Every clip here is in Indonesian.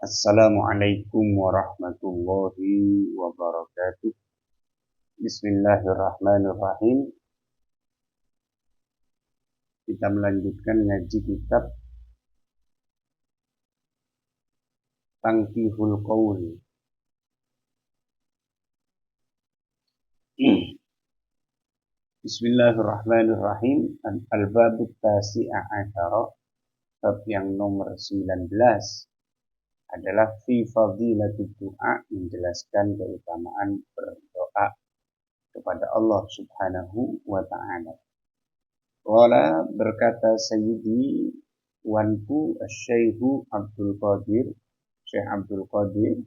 Assalamualaikum warahmatullahi wabarakatuh. Bismillahirrahmanirrahim. Kita melanjutkan ngaji kitab Tanqihul Qaul. Bismillahirrahmanirrahim. Al-Babut Tasi'a Asyara, bab yang nomor 19 adalah fi fadilatid du'a, menjelaskan keutamaan berdoa kepada Allah Subhanahu wa ta'ala. Qala, berkata Sayyidi Wanku Asy-Syaikhu Abdul Qadir, Syekh Abdul Qadir,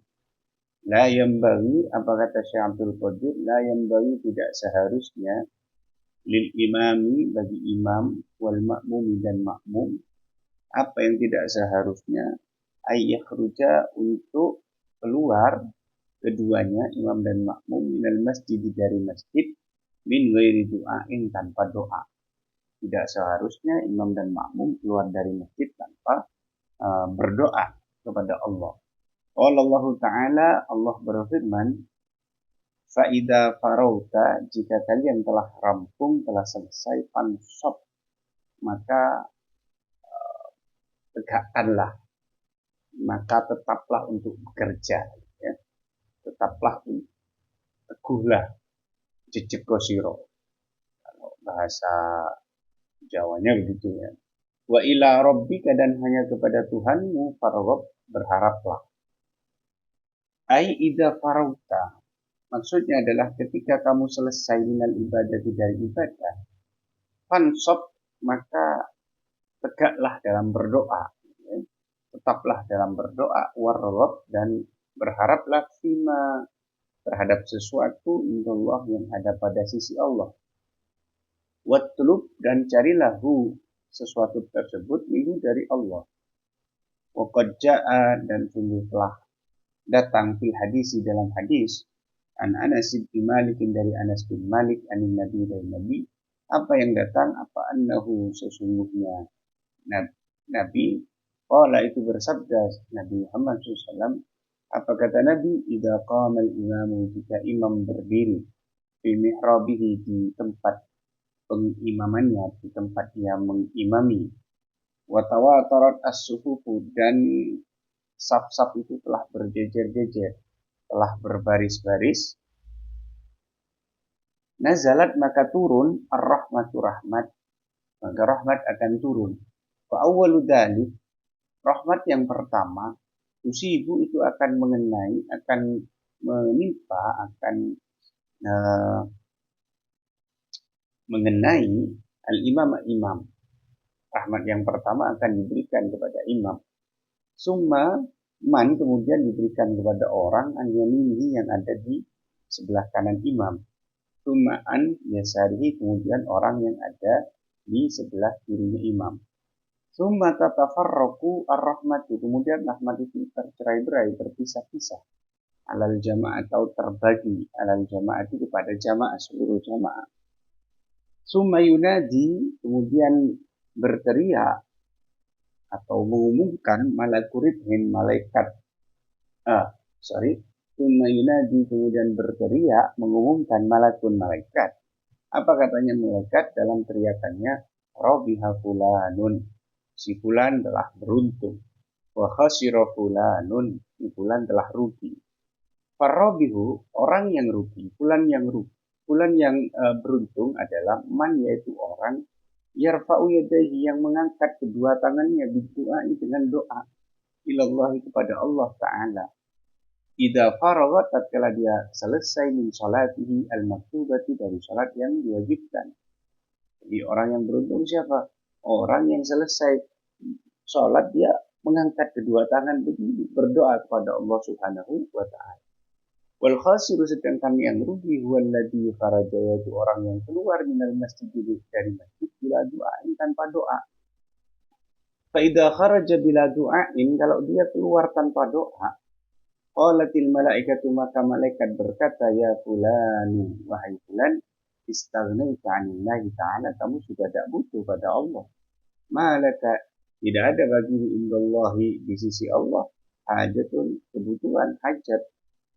la yambaghi, apa kata Syekh Abdul Qadir, la yambaghi, tidak seharusnya, lil imami, bagi imam, wal ma'mumi, dan makmum, apa yang tidak seharusnya, ayyakhruja, untuk keluar keduanya, imam dan makmum, minal masjid, dari masjid, min ghairi du'ain, tanpa doa. Tidak seharusnya imam dan makmum keluar dari masjid tanpa berdoa kepada Allah. Allah Ta'ala, Allah berfirman, fa'idha farauta, jika kalian telah rampung, telah selesai, fansab, maka tegakkanlah, maka tetaplah untuk bekerja, ya. Tetaplah, teguhlah, jejeko siro, kalau bahasa Jawanya begitu, ya. Wa ila rabbika, dan hanya kepada Tuhanmu, farghab, berharaplah. Ai idza farauta, maksudnya adalah ketika kamu selesai minal ibadah, dari ibadah, fansab, maka tegaklah dalam berdoa, ya. Tetaplah dalam berdoa, warghab, dan berharaplah fima, terhadap sesuatu, indallah, yang ada pada sisi Allah. Watlub, dan carilah sesuatu tersebut minhu, dari Allah. Wa qad jaa, dan sungguh telah datang fil hadis, dalam hadis, an Anas bin Malik, dari Anas bin Malik, anin Nabi, dari Nabi, apa yang datang, apa annahu, sesungguhnya Nabi, qala, itu bersabda Nabi Muhammad SAW, apa kata Nabi, idza qamal imamu, jika imam berdiri, fi mihrabihi, di tempat pengimamannya, di tempat dia mengimami, wa tawatarat as-sufufu, dan saf-saf itu telah berjejer-jejer, telah berbaris-baris, nazalat, maka turun, ar-rahmatu, rahmat, maka rahmat akan turun. Fa awwalu dzalik, rahmat yang pertama, usibu, itu akan mengenai, akan menimpa, akan mengenai al-imam. Rahmat yang pertama akan diberikan kepada imam. Summa man, kemudian diberikan kepada orang an yaminihi, yang ada di sebelah kanan imam. Summa an yasarihi, kemudian orang yang ada di sebelah kirinya imam. Summa tatafarraqu ar-rahmatu, kemudian rahmat itu tercerai-berai, berpisah-pisah, alal jamaah, atau terbagi, alal jamaah itu kepada jamaah, seluruh jamaah. Summa yunadi, kemudian berteriak atau mengumumkan, malakuridhin, malaikat, summa yunadi, kemudian berteriak, mengumumkan, malakun, malaikat. Apa katanya malaikat dalam teriakannya? Rabiha fulanun, si fulan telah beruntung. Wa khasira fulanun, si fulan telah rugi. Farabihu, orang yang rugi, fulan yang rugi. Fulan yang beruntung adalah man, yaitu orang, yarfa'u yadayhi, yang mengangkat kedua tangannya, berdoa, dengan doa, ilallahi, kepada Allah Ta'ala. Idza faraghat, tatkala dia selesai, min salatihi al-maktubati, dari salat yang diwajibkan. Jadi orang yang beruntung siapa? Orang yang selesai salat, dia mengangkat kedua tangan begini, berdoa kepada Allah Subhanahu wa Ta'ala. Wal khasiru, sedangkan yang rugi, huwallazi kharaja, yaitu orang yang keluar minal masjid, dari masjid, bila doain, tanpa doa. Fa idza kharaja bila du'ain, kalau dia keluar tanpa doa, qalatil malaikatu, maka malaikat berkata, ya fulanu, wahai fulan, istaghnaita 'anillahi ta'ala, kamu sudah tidak butuh pada Allah. Malaka, tidak ada bagimu indallahi, di sisi Allah, hajatun, kebutuhan hajat.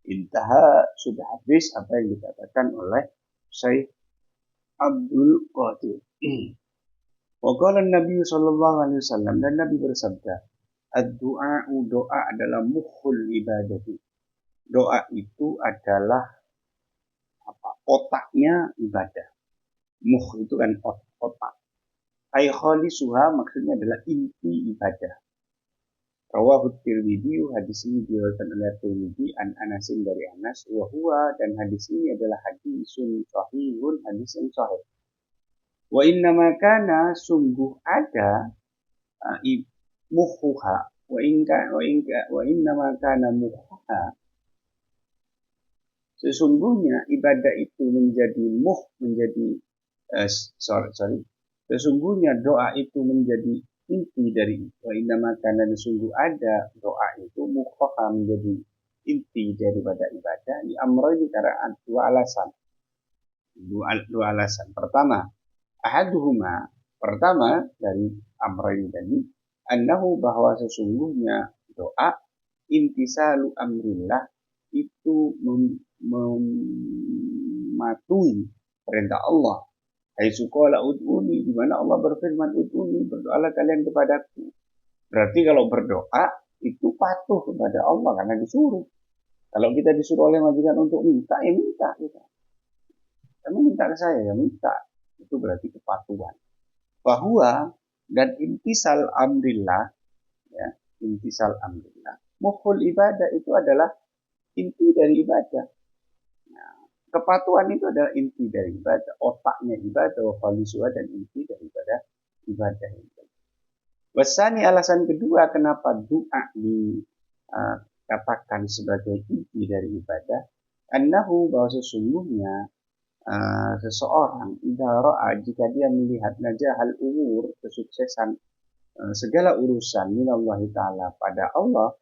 Intaha, sudah habis apa yang dikatakan oleh Syekh Abdul Qadir. Wa qala Nabi sallallahu alaihi wasallam, dan Nabi bersabda, ad-du'a, doa adalah mukhul ibadati. Doa itu adalah otaknya ibadah. Mukh itu kan otak. Ay khalisuha maksudnya adalah inti ibadah. Rawahu Tirmidzi, hadis ini diriwayatkan oleh Tirmidzi an Anasin dari Anas, wa huwa, dan hadis ini adalah hadisun sahihun, hadis yang sahih. Wa inna makana, sungguh ada mukhuha, wa inna makana mukhuha, sesungguhnya ibadah itu menjadi sesungguhnya doa itu menjadi inti dari wa innama kana, sungguh ada doa itu mukhaha, menjadi inti daripada ibadah. Di amroini, karena dua alasan. Pertama, ahaduhuma, pertama dari amroini tadi, annahu, bahwa sesungguhnya doa intisalu amrillah, itu mematuhi perintah Allah. Hai suqala ud'uni, di mana Allah berfirman ud'uni, berdoalah kalian kepadaku. Berarti kalau berdoa itu patuh kepada Allah karena disuruh. Kalau kita disuruh oleh majikan untuk minta, ya minta kita. Kamu minta ke saya, ya minta. Itu berarti kepatuhan. Bahwa dan intisal amrillah, ya, intisal amrillah, mukhul ibadah itu adalah inti dari ibadah. Kepatuhan itu adalah inti dari ibadah, otaknya ibadah, wafalisuha, dan inti daripada ibadah itu. Wasani, alasan kedua kenapa doa dikatakan sebagai inti dari ibadah, annahu, bahwa sesungguhnya seseorang idza ra'a, jika dia melihat najahal umur, kesuksesan segala urusan minallahi ta'ala, pada Allah,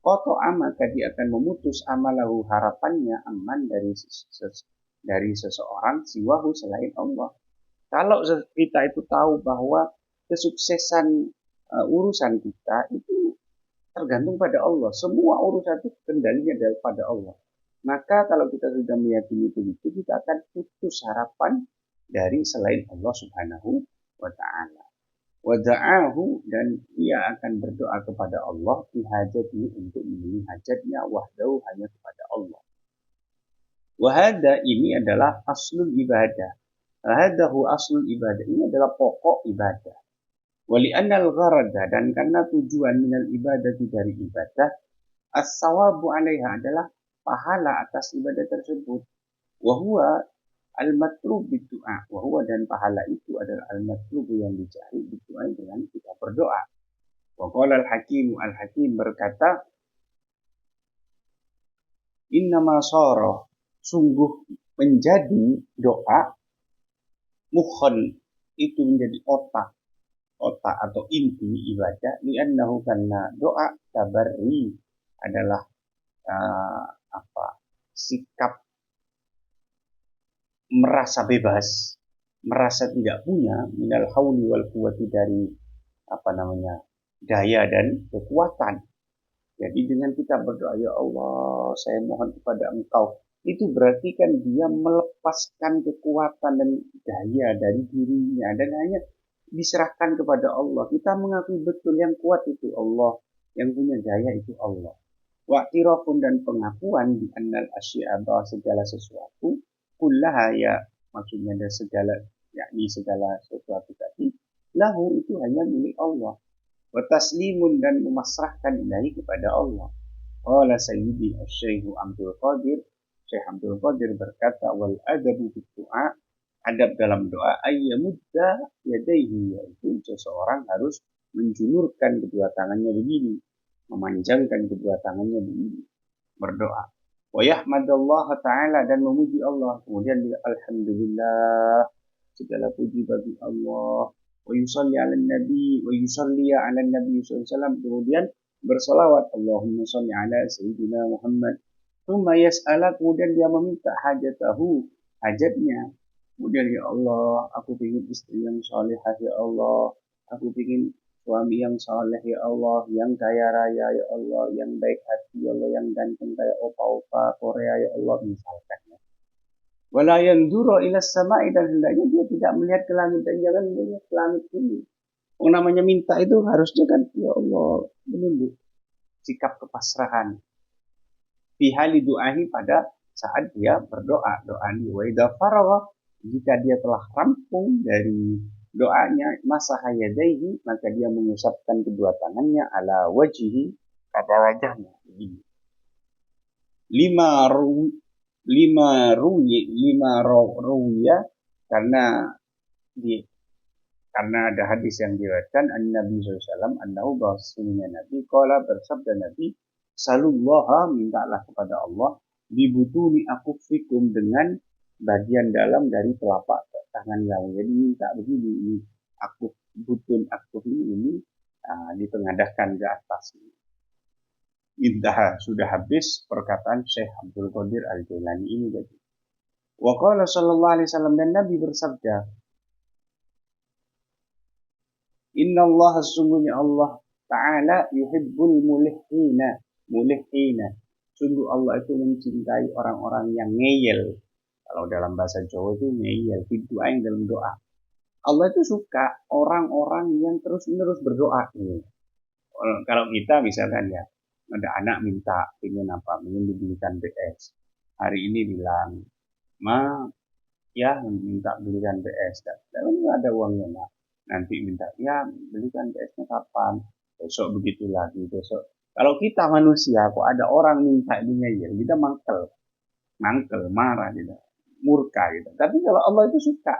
qata'a, maka dia akan memutus amalahu, harapannya, aman dari seseorang, siwahu, selain Allah. Kalau kita itu tahu bahwa kesuksesan urusan kita itu tergantung pada Allah, semua urusan itu kendalinya daripada Allah, maka kalau kita sudah meyakini itu kita akan putus harapan dari selain Allah subhanahu wa ta'ala. Wada'ahu, dan ia akan berdoa kepada Allah bihajati, untuk memenuhi hajatnya, wahdahu, hanya kepada Allah. Wahada, ini adalah aslul ibadah. Wahadahu aslul ibadah, ini adalah pokok ibadah. Wali'annal gharada, dan karena tujuan minal ibadah dari ibadah, as-sawabu alaiha, adalah pahala atas ibadah tersebut. Wahuwa al-matlub bidu'a, wahwa, dan pahala itu adalah al-matlub, yang dicari bidu'a, dengan kita berdoa. Wa qala al-hakim, al-hakim berkata, innama sara, sungguh menjadi doa, mukhan, itu menjadi otak atau inti ibadah, li'annahu, karena doa tabarri adalah sikap merasa bebas, merasa tidak punya, minal hauli wal quwwati, dari daya dan kekuatan. Jadi dengan kita berdoa, ya Allah, saya mohon kepada Engkau, itu berarti kan dia melepaskan kekuatan dan daya dari dirinya dan hanya diserahkan kepada Allah. Kita mengakui betul yang kuat itu Allah, yang punya daya itu Allah. Wa'tirafun, dan pengakuan di annal asya'a, bahwa segala sesuatu, kullaha, ya maksudnya ada segala, yakni segala sesuatu tadi, lahu, itu hanya milik Allah. Wa taslimun, dan memasrahkan ilahi kepada Allah. Qala sayyidi asy-syekh Abdul Qadir, Syekh Abdul Qadir berkata, wal adabu bid-du'a, adab dalam doa, ayyamudda yadayhi, yaitu seseorang harus menjulurkan kedua tangannya begini, memanjangkan kedua tangannya begini, berdoa. Wa yahmadallah ta'ala, dan memuji Allah. Kemudian alhamdulillah, segala puji bagi Allah. Wa yusalli ala nabi sallallahu alaihi wasallam, kemudian bersalawat, Allahumma salli ala sayyidina Muhammad. Tsumma yas'ala, kemudian dia meminta hajatahu, hajatnya. Kemudian, ya Allah, aku ingin istri yang salihah, ya Allah, aku ingin suami yang saleh ya Allah, yang kaya raya ya Allah, yang baik hati ya Allah, yang ganteng kayak opa-opa Korea ya Allah, misalkan. Wala yanzuru ila samai, dan hendaknya dia tidak melihat ke langit, dan jangan melihat ke langit ini. Oh, namanya minta itu harusnya kan ya Allah menunduk, sikap kepasrahan. Fi hali du'ahi, pada saat dia berdoa, doa wa idza faragha, jika dia telah rampung dari doanya, masaha yadaihi, maka dia mengusapkan kedua tangannya ala wajhihi, pada wajahnya. Lima ru lima ruya, karena di karena ada hadis yang diriwayatkan Nabi SAW, annahu, bahwasanya Nabi qala, bersabda Nabi, salullaha, mintalah kepada Allah, dibutuni akufikum, dengan bagian dalam dari telapak tangan kamu. Jadi minta begini, ini akuf, butun akuf ini ditengadahkan ke atas. Indah, sudah habis perkataan Syekh Abdul Qadir Al-Jailani ini tadi. Wa qala sallallahu alaihi wasallam, dan Nabi bersabda, Inna Allah, sungguhnya Allah Ta'ala, yuhibbul mulihina. Sungguh Allah itu mencintai orang-orang yang ngeyel. Kalau dalam bahasa Jawa itu ngeyel, doa yang dalam doa. Allah itu suka orang-orang yang terus-menerus berdoa. Kalau kita misalkan ya, ada anak minta, ingin apa, ingin dibelikan PS. Hari ini bilang, Ma, ya minta belikan PS. Dan ada uangnya, Ma. Nanti minta, ya belikan PS-nya kapan? Besok begitu lagi, besok. Kalau kita manusia, kok ada orang minta ini ya, kita mangkel, marah gitu, murka gitu. Tapi kalau Allah itu suka,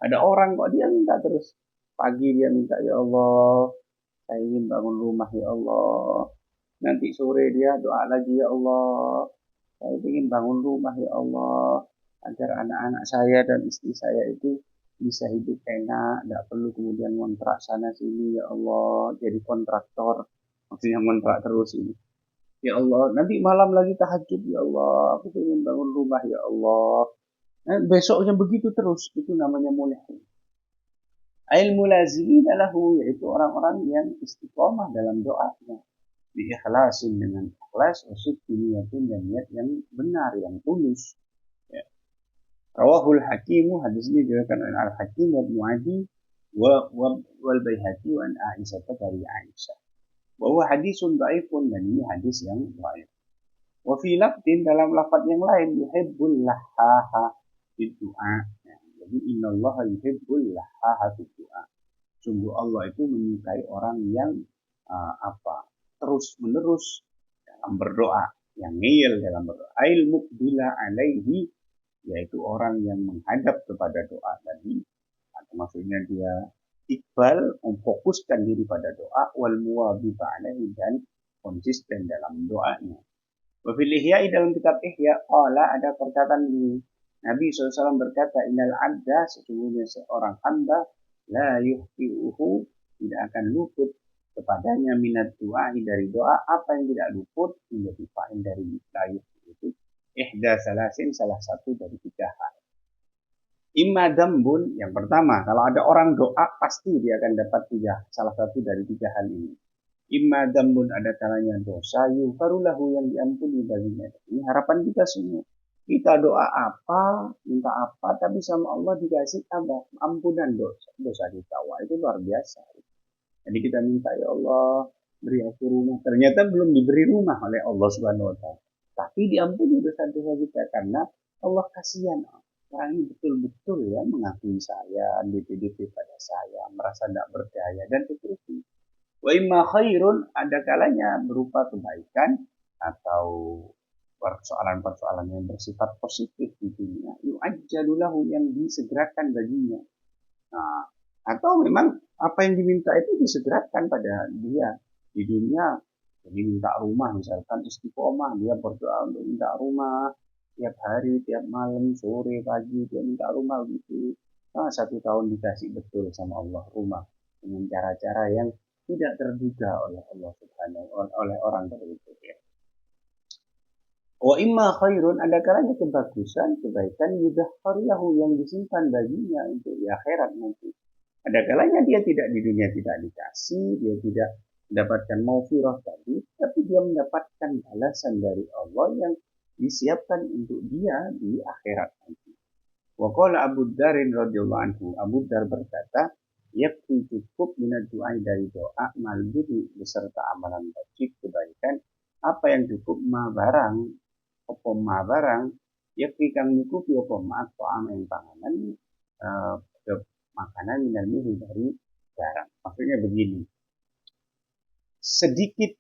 ada orang kok dia minta terus. Pagi dia minta, ya Allah, saya ingin bangun rumah ya Allah. Nanti sore dia doa lagi, ya Allah, saya ingin bangun rumah ya Allah, agar anak-anak saya dan istri saya itu bisa hidup enak, tidak perlu kemudian kontrak sana sini ya Allah, jadi kontraktor, maksudnya kontrak terus ini. Ya Allah, nanti malam lagi tahajud, ya Allah, aku ingin bangun rumah ya Allah. Nah, besoknya begitu terus, itu namanya mulih. Ail mulazimin lahu, yaitu orang-orang yang istiqomah dalam doanya, diikhlasin, dengan ikhlas, usyid niyatin, dan niat yang benar, yang tulus. Rawahul Hakimu, hadis ini diriwayatkan oleh Al-Hakim wa Ibnu Adi wal Baihaqi wa an Aisyah, dari Aisyah. Bahwa hadisun dhaifun, dan ini hadis yang dhaif. Wa fi lafdin, dalam lafaz yang lain, yuhibbul lahaha fid du'a. Jadi innallaha yuhibbul lahaha fid du'a. Sungguh Allah itu menyukai orang yang terus menerus dalam berdoa, yang ngeyel dalam berdoa. Ail muqbila alaihi, yaitu orang yang menghadap kepada doa tadi, atau maksudnya dia iqbal, memfokuskan diri pada doa, wal muwabiba alaihi, dan konsisten dalam doanya. Wa fil ihya'i, dalam kitab Ihya, qala, ada perkataan ini, Nabi SAW berkata, innal abda, sesungguhnya seorang hamba, la yuhti'uhu, tidak akan luput kepadanya, minat doa, dari doa, apa yang tidak luput, menjadi fa'il dari layuh, itu ihda salasin, salah satu dari 3 hal. Imma dambun, yang pertama, kalau ada orang doa pasti dia akan dapat salah satu dari 3 hal ini. Imma dambun, ada kalanya dosa, yufarulahu, yang diampuni baginya. Ini harapan kita semua. Kita doa apa, minta apa, tapi sama Allah dikasih ampunan dosa kita. Wah, itu luar biasa. Jadi kita minta, ya Allah, beri aku rumah. Ternyata belum diberi rumah oleh Allah Subhanahu wa Ta'ala. Tapi diampuni dosa-dosa kita, karena Allah kasihan. Orang ini betul-betul ya mengakui saya, DP pada saya, merasa tidak berdaya, dan seterusnya. Wa imma khairun, ada kalanya berupa kebaikan atau persoalan-persoalan yang bersifat positif di dunia, yu'ajjalu lahu, yang disegerakan baginya. Nah, atau memang apa yang diminta itu disegerakan pada dia di dunia. Jadi minta rumah, misalkan istiqomah, dia berdoa untuk minta rumah tiap hari, tiap malam, sore, pagi, dia minta rumah gitu. Nah, 1 tahun dikasih betul sama Allah rumah dengan cara-cara yang tidak terduga oleh Allah Subhanahu oleh orang tertentu ya. Wa imma khairun, ada kalanya kebagusan, kebaikan, yudhkharu lahu, yang disimpan baginya untuk di akhirat nanti. Ada kalanya dia tidak di dunia tidak dikasih, dia tidak mendapatkan maufirah tadi, tapi dia mendapatkan balasan dari Allah yang disiapkan untuk dia di akhirat nanti. Wa qala Abu Darin radhiyallahu anhu, Abu Dar berkata, yakfi cukup minat doa dari doa malbiri beserta amalan wajib kebaikan, apa yang cukup ma barang, apa ma barang, yakfi kang nyukupi apa ma to'am yang panganan, ke makanan minal mihi dari garam. Maksudnya begini, sedikit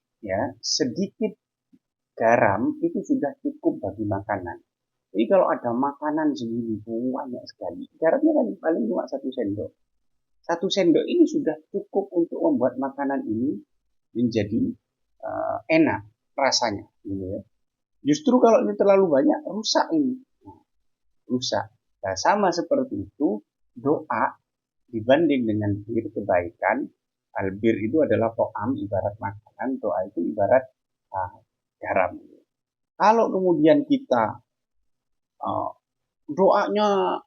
sedikit garam itu sudah cukup bagi makanan. Jadi kalau ada makanan segini banyak sekali, garamnya kan paling cuma 1 sendok. 1 sendok ini sudah cukup untuk membuat makanan ini menjadi enak rasanya, gitu ya. Justru kalau ini terlalu banyak, rusak ini, rusak. Nah, sama seperti itu, doa dibanding dengan bir kebaikan. Albir itu adalah to'am, ibarat makanan, doa itu ibarat garam. Kalau kemudian kita doanya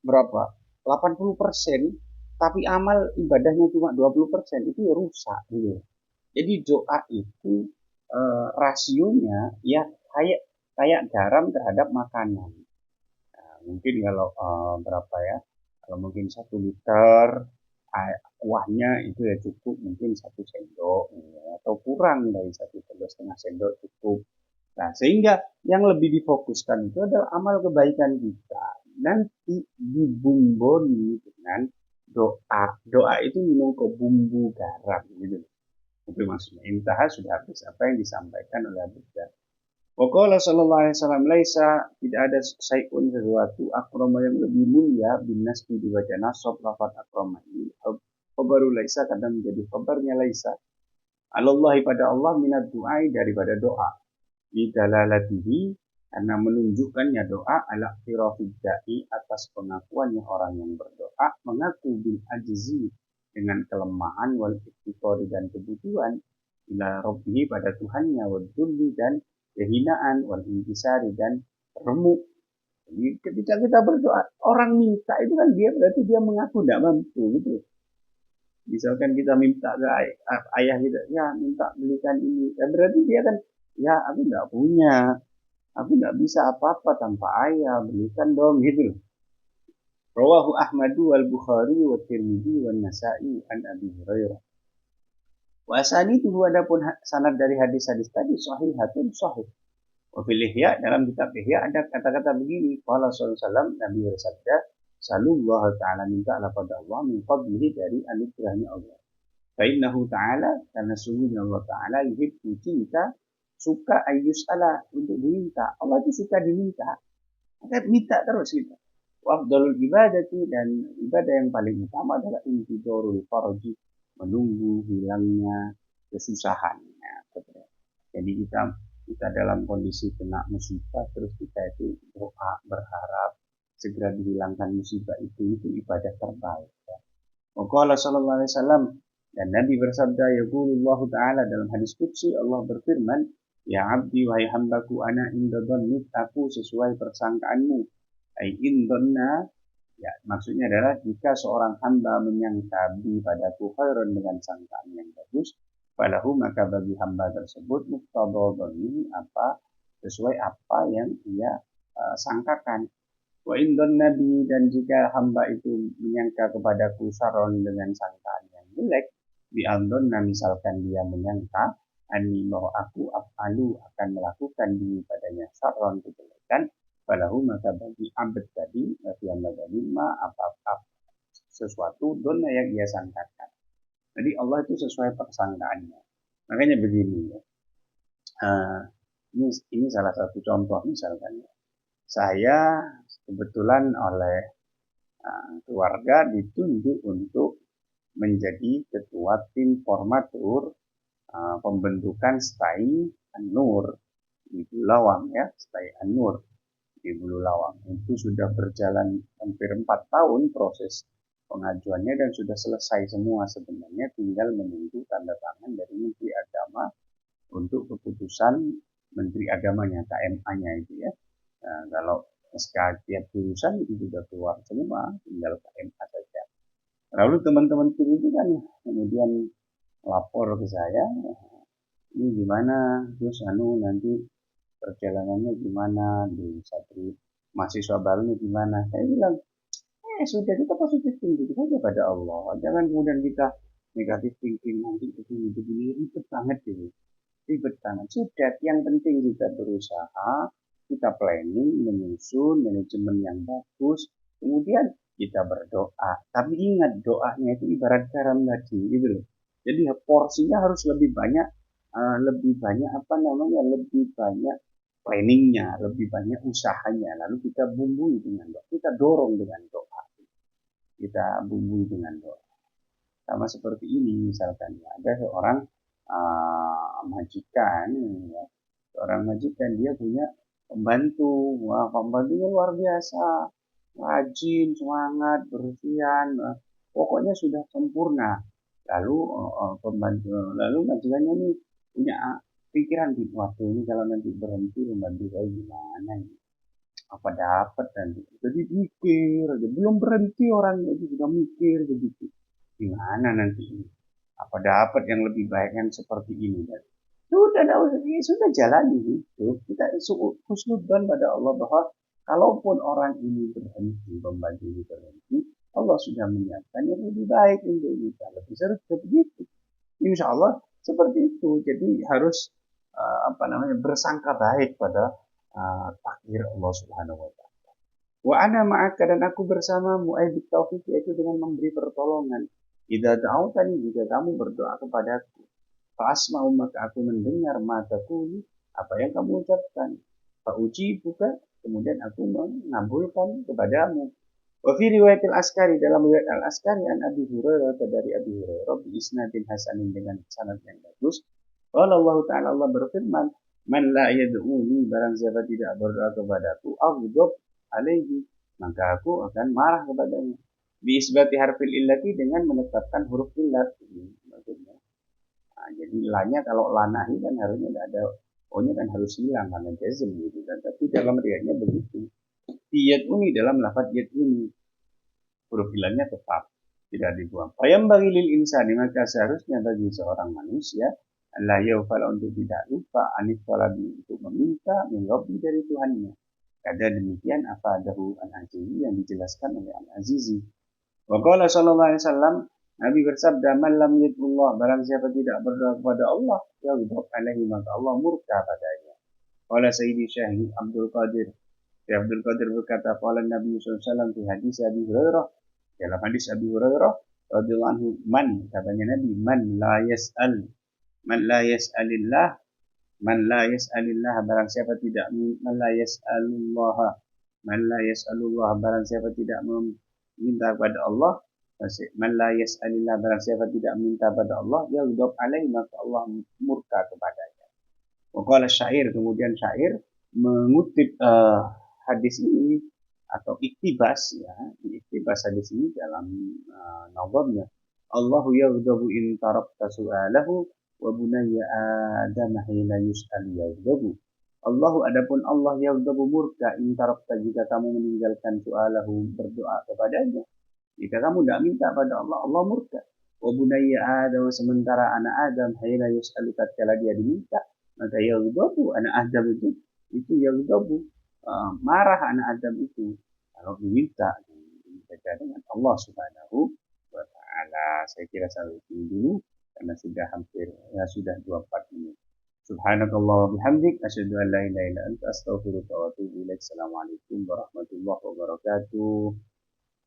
berapa? 80%, tapi amal ibadahnya cuma 20%, itu ya rusak gitu. Jadi doa itu rasionya ya kayak garam terhadap makanan. Nah, mungkin kalau berapa ya? Kalau mungkin 1 liter kuahnya itu ya cukup mungkin 1 sendok ya, atau kurang dari 1 sendok, setengah sendok cukup. Nah, sehingga yang lebih difokuskan itu adalah amal kebaikan kita. Nanti dibumboni dengan doa. Doa itu minangka bumbu garam gitu. Itu maksudnya. Intaha sudah habis apa yang disampaikan oleh Abu Dhar. Waqala sallallahu alaihi wasallam, laisa, tidak ada syai'un sesuatu akrama yang lebih mulia bin nasbi dibaca nasab lafaz akrama ini. Khabaru laisa kadang menjadi khabarnya laisa. Alallahi pada Allah minat du'ai daripada doa. Bidalalatihi karena menunjukkannya doa ala firafid da'i atas pengakuannya orang yang berdoa mengaku bil ajzi dengan kelemahan wal iftiqari dan kebutuhan ila rabbihi pada Tuhannya wal dhulli dan kehinaan wal intisari dan remuk. Jadi ketika kita berdoa orang minta itu kan dia berarti dia mengaku tidak mampu gitu. Misalkan kita minta ke ayah kita, ya minta belikan ini, ya berarti dia kan, ya aku nggak punya, aku nggak bisa apa-apa tanpa ayah, belikan dong gitu. Rawahu Ahmadu wal Bukhari wa Tirmidzi wa Nasa'i an Abi Hurairah. Wa asani itu adapun sanad dari hadis-hadis tadi sahih hatun sahih. Wa fil Ihya, dalam kitab Ihya ada kata-kata begini, qala sallallahu alaihi wasallam, Nabi bersabda, sallallahu ta'ala mintalah pada Allah min fadlihi dari anugerahnya Allah. Fa'innahu ta'ala, karena sungguhnya Allah ta'ala yuhibbu cinta, suka ayus ala untuk diminta. Allah itu suka diminta. Maka minta terus kita. Wa afdalul ibadati, dan ibadah yang paling utama adalah intidorul farji, menunggu hilangnya kesusahan. Jadi kita dalam kondisi kena musibah, terus kita itu doa, berharap segera dihilangkan musibah itu ibadah terbaik. Waqala sallallahu alaihi wasallam, dan Nabi bersabda, yaqulullahu ta'ala dalam hadis qudsi, Allah berfirman, ya abdi wahai hambaku, ana inda dhannit, aku sesuai persangkaanmu. Ai indonna, ya maksudnya adalah jika seorang hamba menyangka bi padaku khairan dengan sangkaan yang bagus, falahu maka bagi hamba tersebut muqtada dhanni, apa sesuai apa yang ia sangkakan. Wa indon nabi, dan jika hamba itu menyangka kepadaku saron dengan sangkaan yang jelek, bi andonna, misalkan dia menyangka ani bahwa aku afalu akan melakukan di padanya saron kejelekan, falahu maka bagi abd tadi bagi hamba tadi ma apa sesuatu donna yang ia sangkakan. Jadi Allah itu sesuai persangkaannya. Makanya begini ya. Ini salah satu contoh misalkan ya. Saya kebetulan oleh keluarga ditunjuk untuk menjadi ketua tim formatur pembentukan STAI An-Nur di Bulu Lawang ya, STAI An-Nur di Bulu Lawang. Itu sudah berjalan hampir 4 tahun proses pengajuannya dan sudah selesai semua sebenarnya, tinggal menunggu tanda tangan dari Menteri Agama untuk keputusan Menteri Agamanya, KMA-nya itu ya. Nah, kalau SK tiap jurusan itu sudah keluar semua, tinggal KMA saja. Lalu teman-teman tim itu kan kemudian lapor ke saya, ini gimana, terus nanti perjalanannya gimana di Satri mahasiswa barunya gimana. Saya bilang, sudah kita positif thinking saja pada Allah. Jangan kemudian kita negatif thinking nanti begini ribet banget ini. Ribet banget. Sudah, yang penting kita berusaha, kita planning, menyusun manajemen yang bagus, kemudian kita berdoa. Tapi ingat, doanya itu ibarat garam tadi, gitu loh. Jadi porsinya harus lebih banyak, lebih banyak planningnya, lebih banyak usahanya. Lalu kita bumbui dengan doa, kita dorong dengan doa, kita bumbui dengan doa. Sama seperti ini misalkan ya, ada seorang majikan, ya, seorang majikan dia punya pembantu, wah pembantunya luar biasa, rajin, semangat, bersihan, pokoknya sudah sempurna. Lalu lalu majikannya ini punya pikiran di waktu ini kalau nanti berhenti pembantu saya gimana ini, apa dapat nanti. Jadi mikir aja, belum berhenti orangnya itu sudah mikir begitu, gimana nanti ini, apa dapat yang lebih baik yang seperti ini. Dan sudah jalani hidup kita, husnudzon pada Allah bahwa kalaupun orang ini berhenti, pembantu ini berhenti, Allah sudah menyiapkan yang lebih baik untuk kita, lebih seru begitu. Insya Allah seperti itu. Jadi harus bersangka baik pada takdir Allah Subhanahu wa taala. Wa ana ma'aka, dan aku bersamamu, ay bitaufiq, yaitu dengan memberi pertolongan. Idza da'autani, jika kamu berdoa kepadaku, fa asma'u, maka aku mendengar, ma taqulu, apa yang kamu ucapkan. Fa ujibuka, kemudian aku mengabulkan kepadamu. Wa fi riwayatil Askari, dalam riwayat Al Askari, an Abi Hurairah, dari Abi Hurairah, bi isnadin hasanin, dengan sanad yang bagus. Qala Allah Ta'ala, Allah berfirman, man la yad'uni, barang siapa tidak berdoa kepadaku, aghdab alaihi, maka aku akan marah kepadanya. Bi isbati harfil illati, dengan menetapkan huruf illat. Maksudnya, jadi lanya, kalau lanahi kan harusnya tidak ada, o-nya kan harus hilang karena jazm gitu kan. Tapi dalam riwayatnya begitu. Yad'uni, dalam lafaz yad'uni, huruf illatnya tetap tidak dibuang. Fayam bagi lil insani, maka seharusnya bagi seorang manusia, Allah yaufal, untuk tidak lupa, anif talabi, untuk meminta, min Rabbi, dari Tuhannya. Ada demikian afadahu al-Azizi, yang dijelaskan oleh al-Azizi. Wa qala sallallahu alaihi wasallam, Nabi bersabda, man lam yad'ullah, barang siapa tidak berdoa kepada Allah, yaghdab alaihi, maka Allah murka padanya. Qala Sayyidi Syekh Abdul Qadir, Syekh Abdul Qadir berkata, qala Nabi sallallahu alaihi wasallam fi hadis Abi Hurairah, dalam hadis Abi Hurairah radhiyallahu anhu, man, katanya Nabi, man la yas'alillah, barang siapa tidak, man la yas'alullah, barang siapa tidak meminta kepada Allah, man la yas'alillah, barang siapa tidak minta pada Allah, yaghdab alaihi, maka Allah murka kepadanya. Waqala syair, kemudian syair mengutip hadis ini atau iktibas, ya, iktibas hadis ini dalam nazamnya. Allahu yaghdabu in tarakta su'alahu, wa bunayya Adam hina yus'al yaghdabu. Allahu, adapun Allah, yaghdabu, murka, in tarakta, jika kamu meninggalkan su'alahu, berdoa kepadanya. Jika kamu tidak minta pada Allah, Allah murka. Wa bunayya Adam, sementara anak Adam, hina yus'al, tatkala dia diminta, maka yaghdabu, anak Adam itu yaghdabu, marah anak Adam itu kalau diminta dengan Allah Subhanahu wa taala. Saya kira sampai sini dulu karena sudah hampir, ya, sudah 24 menit. Subhanakallah wa bihamdik, asyhadu an la ilaha illa anta, astaghfiruka wa atubu ilaik. Assalamualaikum warahmatullahi wabarakatuh.